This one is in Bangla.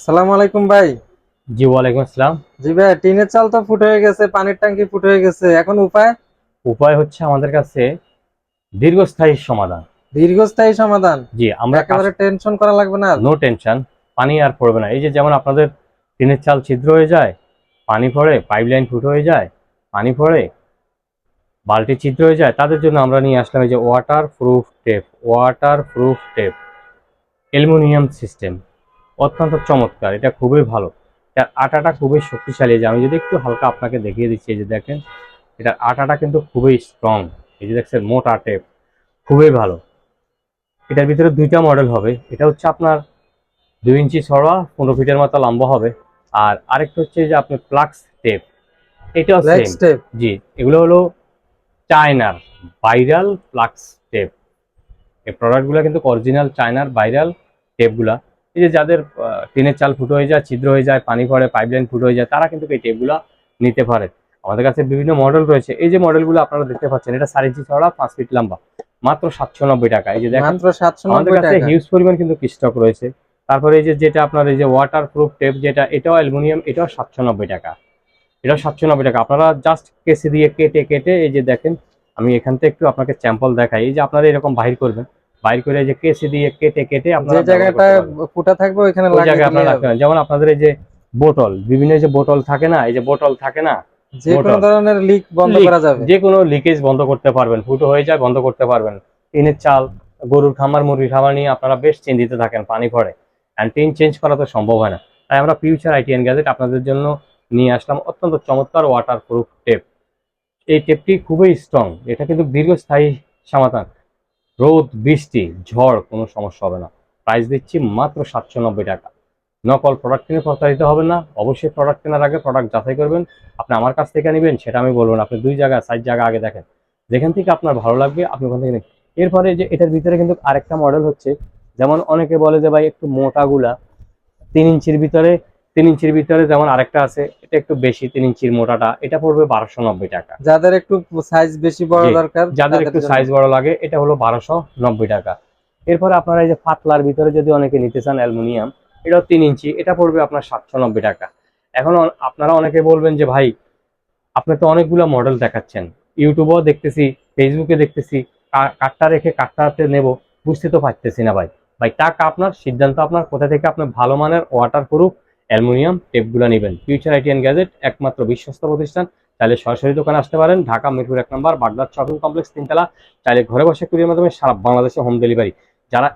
সালামু আলাইকুম ভাই। জি, ওয়ালাইকুম আসসালাম। জি ভাই, টিনের চাল তো ফুট হয়ে গেছে, পানির ট্যাঙ্কি ফুট হয়ে গেছে, এখন উপায়? উপায় হচ্ছে আমাদের কাছে দীর্ঘস্থায়ী সমাধান। দীর্ঘস্থায়ী সমাধান। জি, আমরা কাজ একেবারে টেনশন করা লাগবে না আর? No tension. পানি আর পড়বে না। এই যে যেমন আপনাদের টিনের চাল ছিদ্র হয়ে যায়, পানি পড়ে, পাইপলাইন ফুটো হয়ে যায়, পানি পড়ে, বালতি ছিদ্র হয়ে যায়, তাদের জন্য আমরা নিয়ে আসলাম এই যে water proof tape. Water proof tape aluminium system, অত্যন্ত চমৎকার। এটা খুবই ভালো। এটার আটাটা খুবই শক্তিশালী। যে আমি যদি একটু হালকা আপনাকে দেখিয়ে দিচ্ছি, এই যে দেখেন, এটার আটাটা কিন্তু খুবই স্ট্রং। এই যে দেখছেন, মোটা টেপ, খুবই ভালো। এটার ভিতরে দুইটা মডেল হবে। এটা হচ্ছে আপনার 2 ইঞ্চি চওড়া, 15 ফিটের মতো লম্বা হবে। আর আরেকটা হচ্ছে যে আপনার প্লাক্স টেপ, এটাও ব্ল্যাক সেম। স্টেপ। জি, এগুলো হলো চায়নার ভাইরাল প্লাক্স টেপ। এই প্রোডাক্টগুলো কিন্তু অরিজিনাল চায়নার ভাইরাল টেপগুলা। এই যে যাদের টিনের চাল ফুটো হয়ে যায়, ছিদ্র হয়ে যায়, পানি পড়ে, পাইপলাইন ফুটো হয়ে যায়, তারা কিন্তু এই টেপগুলা নিতে পারে। আমাদের কাছে বিভিন্ন মডেল রয়েছে। এই যে মডেলগুলো আপনারা দেখতে পাচ্ছেন, এটা 4 ইঞ্চি চওড়া, 5 ফিট লম্বা, মাত্র 790 টাকা। এই যে দেখেন, মাত্র আমাদের 790 কাছে টাকা হিউজ পরিমাণ কিন্তু স্টক রয়েছে। তারপরে এই যে যেটা আপনার এই যে ওয়াটার প্রুফ টেপ, যেটা এটাও অ্যালুমিনিয়াম, এটাও 790 টাকা। এটাও 790 টাকা। আপনারা জাস্ট কেসি দিয়ে কেটে কেটে, এই যে দেখেন, আমি এখান থেকে একটু আপনাকে স্যাম্পল দেখাই। এই যে আপনারা এরকম বাহির করবেন, বাইর করে এই যে কেসি দিয়ে কেটে কেটে যে আপনারা ব্যবহার জায়গাটা করতে পারবেন। ফুটা থাকবে ওইখানে ওই লাগিয়ে জায়গায় দিলেই আপনারা রাখতে হবে। পারেন। যেমন আপনাদের এই যে বোতল, বিভিন্ন যে বোতল থাকে না, এই যে বোতল থাকে না, যে কোনো বোতল ধরনের লিক বন্ধ লিক, করা যাবে। যে কোনো লিকেজ বন্ধ করতে পারবেন। ফুটো হয়ে যায়, বন্ধ করতে পারবেন। টিনের চাল, গরুর খামার, মুরগির খামার নিয়ে আপনারা বেশ চিন্তিত থাকেন, পানি পড়ে, অ্যান্ড টিন চেঞ্জ করা তো সম্ভব হয় না। তাই আমরা ফিউচার আইটি অ্যান্ড গ্যাজেট আপনাদের জন্য নিয়ে আসলাম অত্যন্ত চমৎকার ওয়াটার প্রুফ টেপ। এই টেপটি খুবই স্ট্রং। এটা কিন্তু দীর্ঘস্থায়ী সমাধান। রোদ, বৃষ্টি, ঝড় কোনো সমস্যা হবে না। প্রাইস দিচ্ছি মাত্র 790 টাকা। নকল প্রোডাক্ট কিনে প্রতারিত হবেন না। অবশ্যই প্রোডাক্ট কেনার আগে প্রোডাক্ট যাচাই করবেন। আপনি আমার কাছ থেকে নেবেন সেটা আমি বলবো না। আপনি 2 জায়গা, 4 জায়গা আগে দেখেন, যেখান থেকে আপনার ভালো লাগবে আপনি ওখান থেকে নেন। এরপরে যে এটার ভিতরে কিন্তু আরেকটা মডেল হচ্ছে, যেমন অনেকে বলে যে ভাই একটু মোটাগুলা 3 ইঞ্চির ভিতরে, 3 ইঞ্চির ভিতরে যেমন আরেকটা আছে, এটা একটু বেশি, 3 ইঞ্চির মোটাটা, এটা পড়বে 1290 টাকা। যাদের একটু সাইজ বেশি বড় জি, দরকার যাদের তাদের একটু জন্য। সাইজ বড় লাগে, এটা হলো 1290 টাকা। এরপরে আপনারা এই যে পাতলার ভিতরে যদি অনেকে নিতে চান অ্যালুমিনিয়াম, এটাও 3 ইঞ্চি, এটা পড়বে আপনার 790 টাকা। এখন আপনারা অনেকে বলবেন যে ভাই, আপনি তো অনেকগুলো মডেল দেখাচ্ছেন, ইউটিউবেও দেখতেছি, ফেসবুকে দেখতেছি, কাঠটা রেখে কাঠটাতে নেব, বুঝতে তো পারতেছি না ভাই। ভাই, টাকা আপনার, সিদ্ধান্ত আপনার, কোথা থেকে আপনি ভালো মানের ওয়াটার প্রুফ অ্যালুমিনিয়াম টেপগুলো নেবেন। ফিউচার আইটি অ্যান্ড গ্যাজেট একমাত্র বিশ্বস্ত প্রতিষ্ঠান। চাইলে সরাসরি দোকানে আসতে পারেন, ঢাকা মিরপুর 1 নম্বর, বাগদাদ শপিং কমপ্লেক্স, 3 তলা। চাইলে ঘরে বসে কুরিয়ার মাধ্যমে সারা বাংলাদেশে হোম ডেলিভারি। যারা